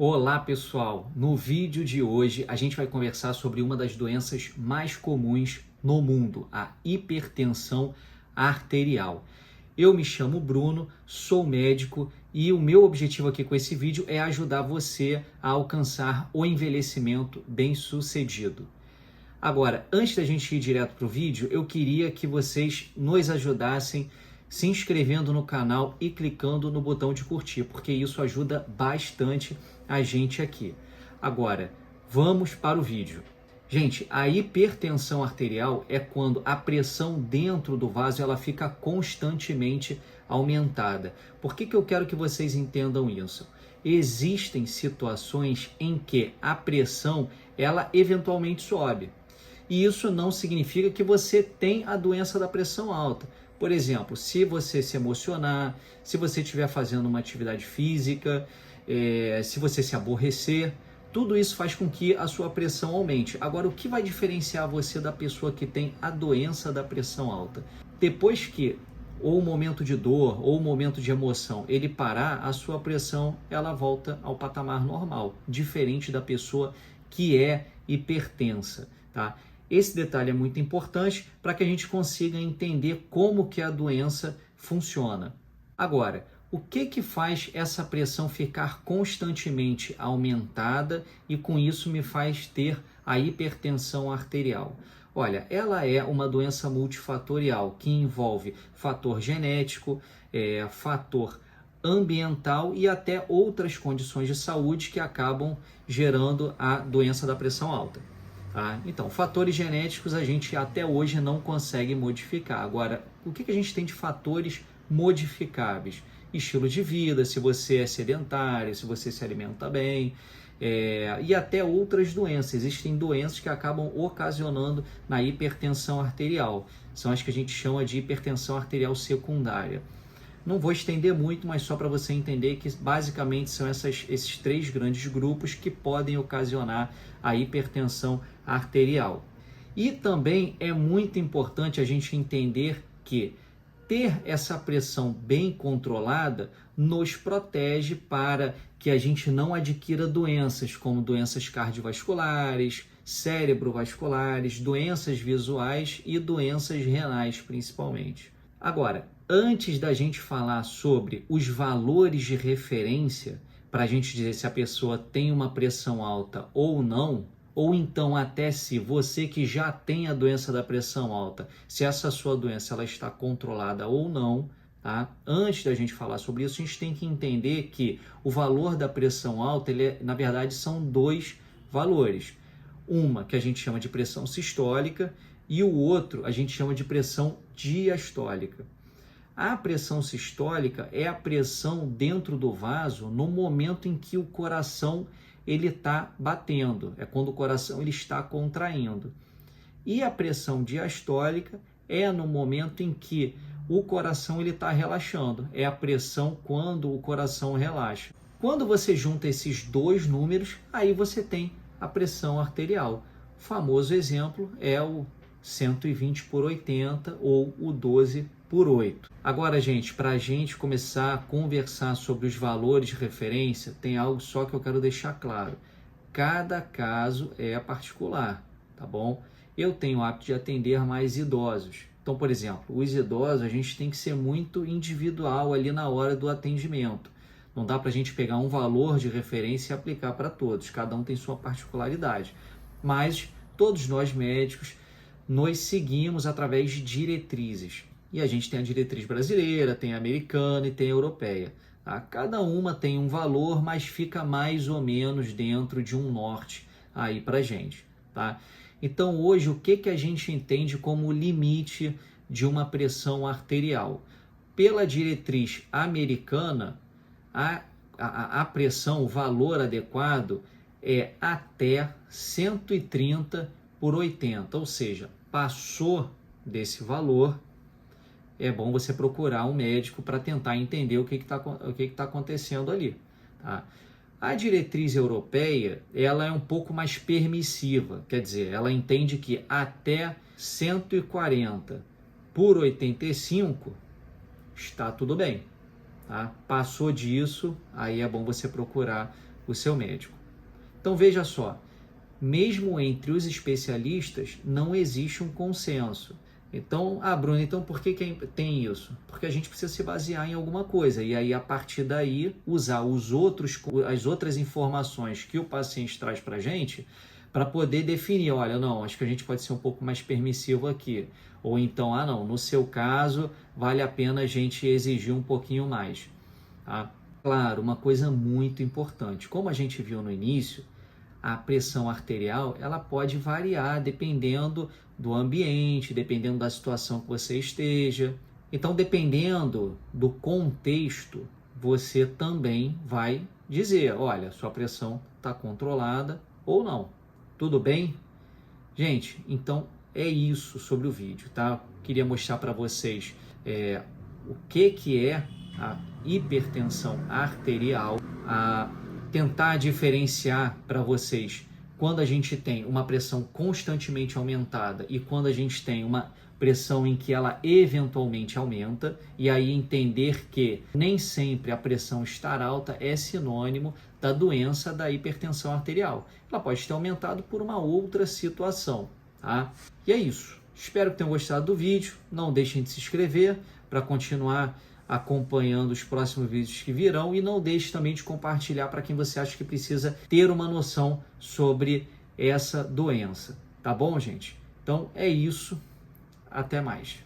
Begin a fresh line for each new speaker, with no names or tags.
Olá pessoal, no vídeo de hoje a gente vai conversar sobre uma das doenças mais comuns no mundo, a hipertensão arterial. Eu me chamo Bruno, sou médico e o meu objetivo aqui com esse vídeo é ajudar você a alcançar o envelhecimento bem-sucedido. Agora, antes da gente ir direto para o vídeo, eu queria que vocês nos ajudassem se inscrevendo no canal e clicando no botão de curtir, porque isso ajuda bastante a gente aqui. Agora, vamos para o vídeo. Gente, a hipertensão arterial é quando a pressão dentro do vaso ela fica constantemente aumentada. Por que eu quero que vocês entendam isso? Existem situações em que a pressão ela eventualmente sobe. E isso não significa que você tem a doença da pressão alta. Por exemplo, se você se emocionar, se você estiver fazendo uma atividade física, se você se aborrecer, tudo isso faz com que a sua pressão aumente. Agora, o que vai diferenciar você da pessoa que tem a doença da pressão alta? Depois que ou o momento de dor ou o momento de emoção ele parar, a sua pressão ela volta ao patamar normal, diferente da pessoa que é hipertensa, tá? Esse detalhe é muito importante para que a gente consiga entender como que a doença funciona. Agora, o que faz essa pressão ficar constantemente aumentada e com isso me faz ter a hipertensão arterial? Olha, ela é uma doença multifatorial que envolve fator genético, fator ambiental e até outras condições de saúde que acabam gerando a doença da pressão alta. Tá? Então, fatores genéticos a gente até hoje não consegue modificar. Agora, o que a gente tem de fatores modificáveis? Estilo de vida, se você é sedentário, se você se alimenta bem, e até outras doenças. Existem doenças que acabam ocasionando na hipertensão arterial. São as que a gente chama de hipertensão arterial secundária. Não vou estender muito, mas só para você entender que basicamente são esses três grandes grupos que podem ocasionar a hipertensão arterial. E também é muito importante a gente entender que ter essa pressão bem controlada nos protege para que a gente não adquira doenças como doenças cardiovasculares, cerebrovasculares, doenças visuais e doenças renais principalmente. Agora, antes da gente falar sobre os valores de referência, para a gente dizer se a pessoa tem uma pressão alta ou não, ou então até se você que já tem a doença da pressão alta, se essa sua doença ela está controlada ou não, tá? Antes da gente falar sobre isso, a gente tem que entender que o valor da pressão alta, na verdade, são dois valores. Uma que a gente chama de pressão sistólica e o outro a gente chama de pressão diastólica. A pressão sistólica é a pressão dentro do vaso no momento em que o coração ele está batendo, é quando o coração ele está contraindo. E a pressão diastólica é no momento em que o coração ele está relaxando, é a pressão quando o coração relaxa. Quando você junta esses dois números, aí você tem a pressão arterial. O famoso exemplo é o 120/80 ou o 12/8. Agora, gente, para a gente começar a conversar sobre os valores de referência, tem algo só que eu quero deixar claro. Cada caso é particular, tá bom? Eu tenho o hábito de atender mais idosos. Então, por exemplo, os idosos, a gente tem que ser muito individual ali na hora do atendimento. Não dá para a gente pegar um valor de referência e aplicar para todos. Cada um tem sua particularidade. Mas todos nós médicos, nós seguimos através de diretrizes. E a gente tem a diretriz brasileira, tem a americana e tem a europeia. Tá? Cada uma tem um valor, mas fica mais ou menos dentro de um norte aí pra gente. Tá? Então hoje o que a gente entende como limite de uma pressão arterial? Pela diretriz americana, a pressão, o valor adequado é até 130/80, ou seja, passou desse valor, é bom você procurar um médico para tentar entender o que está acontecendo ali. Tá? A diretriz europeia ela é um pouco mais permissiva, quer dizer, ela entende que até 140/85 está tudo bem. Tá? Passou disso, aí é bom você procurar o seu médico. Então veja só, mesmo entre os especialistas não existe um consenso. Então, Bruno, então por que tem isso? Porque a gente precisa se basear em alguma coisa e aí a partir daí usar as outras informações que o paciente traz para a gente para poder definir, olha, não, acho que a gente pode ser um pouco mais permissivo aqui. Ou então, não, no seu caso vale a pena a gente exigir um pouquinho mais. Tá? Claro, uma coisa muito importante, como a gente viu no início, a pressão arterial ela pode variar dependendo do ambiente, dependendo da situação que você esteja. Então, dependendo do contexto, você também vai dizer, olha, sua pressão está controlada ou não. Tudo bem? Gente, então é isso sobre o vídeo, tá? Queria mostrar para vocês o que é a hipertensão arterial, tentar diferenciar para vocês quando a gente tem uma pressão constantemente aumentada e quando a gente tem uma pressão em que ela eventualmente aumenta, e aí entender que nem sempre a pressão estar alta é sinônimo da doença da hipertensão arterial. Ela pode ter aumentado por uma outra situação, tá? E é isso. Espero que tenham gostado do vídeo. Não deixem de se inscrever para continuar acompanhando os próximos vídeos que virão e não deixe também de compartilhar para quem você acha que precisa ter uma noção sobre essa doença. Tá bom, gente? Então é isso. Até mais.